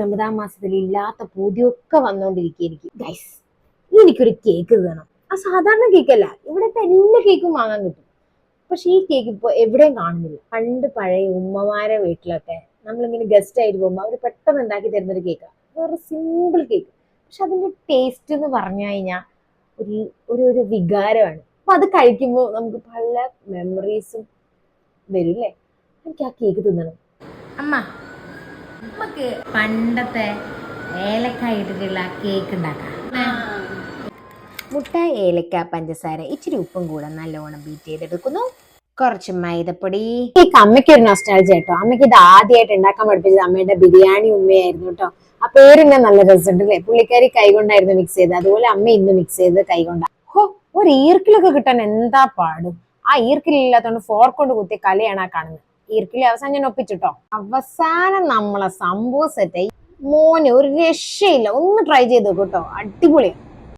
റമദാൻ മാസത്തിൽ ഇല്ലാത്ത പൂതിയൊക്കെ വന്നോണ്ടിരിക്കുക എനിക്ക്. ഗൈസ്, എനിക്കൊരു കേക്ക് വേണം. ആ സാധാരണ കേക്കല്ല, ഇവിടെ ഇപ്പൊ എല്ലാ കേക്കും വാങ്ങാൻ കിട്ടും. പക്ഷെ ഈ കേക്ക് ഇപ്പൊ എവിടെയും കാണുന്നില്ല. പണ്ട് പഴയ ഉമ്മമാരെ വീട്ടിലൊക്കെ നമ്മളിങ്ങനെ ഗസ്റ്റ് ആയിട്ട് പോകുമ്പോൾ അവർ പെട്ടെന്ന് ഉണ്ടാക്കി തരുന്നൊരു കേക്കാണ്. വേറെ സിമ്പിൾ കേക്ക്. പക്ഷെ അതിന്റെ ടേസ്റ്റ് എന്ന് പറഞ്ഞു കഴിഞ്ഞാൽ ഒരു ഒരു ഒരു വികാരമാണ്. അപ്പൊ അത് കഴിക്കുമ്പോൾ നമുക്ക് പല മെമ്മറീസും വരും അല്ലേ. എനിക്ക് ആ കേക്ക് തിന്നണം. അമ്മ, നമുക്ക് പണ്ടത്തെ ഏലക്കായ ഇട്ടിട്ടുള്ള കേക്ക് ഉണ്ടാക്കാം. മുട്ട, ഏലക്ക, പഞ്ചസാര, ഇച്ചിരി ഉപ്പും കൂടെ നല്ലോണം ബീറ്റ് ചെയ്തെടുക്കുന്നു. കുറച്ച് മൈദപ്പൊടി. ഈ അമ്മയ്ക്ക് ഒരു നൊസ്റ്റാൾജി കേട്ടോ. അമ്മയ്ക്ക് ഇത് ആദ്യമായിട്ട് ഉണ്ടാക്കാൻ പഠിപ്പിച്ചത് അമ്മയുടെ ബിരിയാണി ഉമ്മയായിരുന്നു കേട്ടോ. ആ പേരിന്നെ നല്ല രസമുണ്ട് അല്ലേ. പുള്ളിക്കാരി കൈകൊണ്ടായിരുന്നു മിക്സ് ചെയ്തത്. അതുപോലെ അമ്മ ഇന്ന് മിക്സ് ചെയ്ത് കൈകൊണ്ടാ. ഹോ, ഒരു ഈർക്കിലൊക്കെ കിട്ടാൻ എന്താ പാട്. ആ ഈർക്കിലില്ലാത്തോണ്ട് ഫോർക്ക് കൊണ്ട് കുത്തിയ കലയാണ് ആ കാണുന്നത്. ഈർക്കിലി അവസാനം ഞാൻ ഒപ്പിച്ചിട്ടോ. അവസാനം നമ്മളെ സംഭവം സെറ്റായി. മോനെ ഒരു രക്ഷയില്ല. ഒന്ന് ട്രൈ ചെയ്ത് നോക്കൂട്ടോ, അടിപൊളിയാണ്.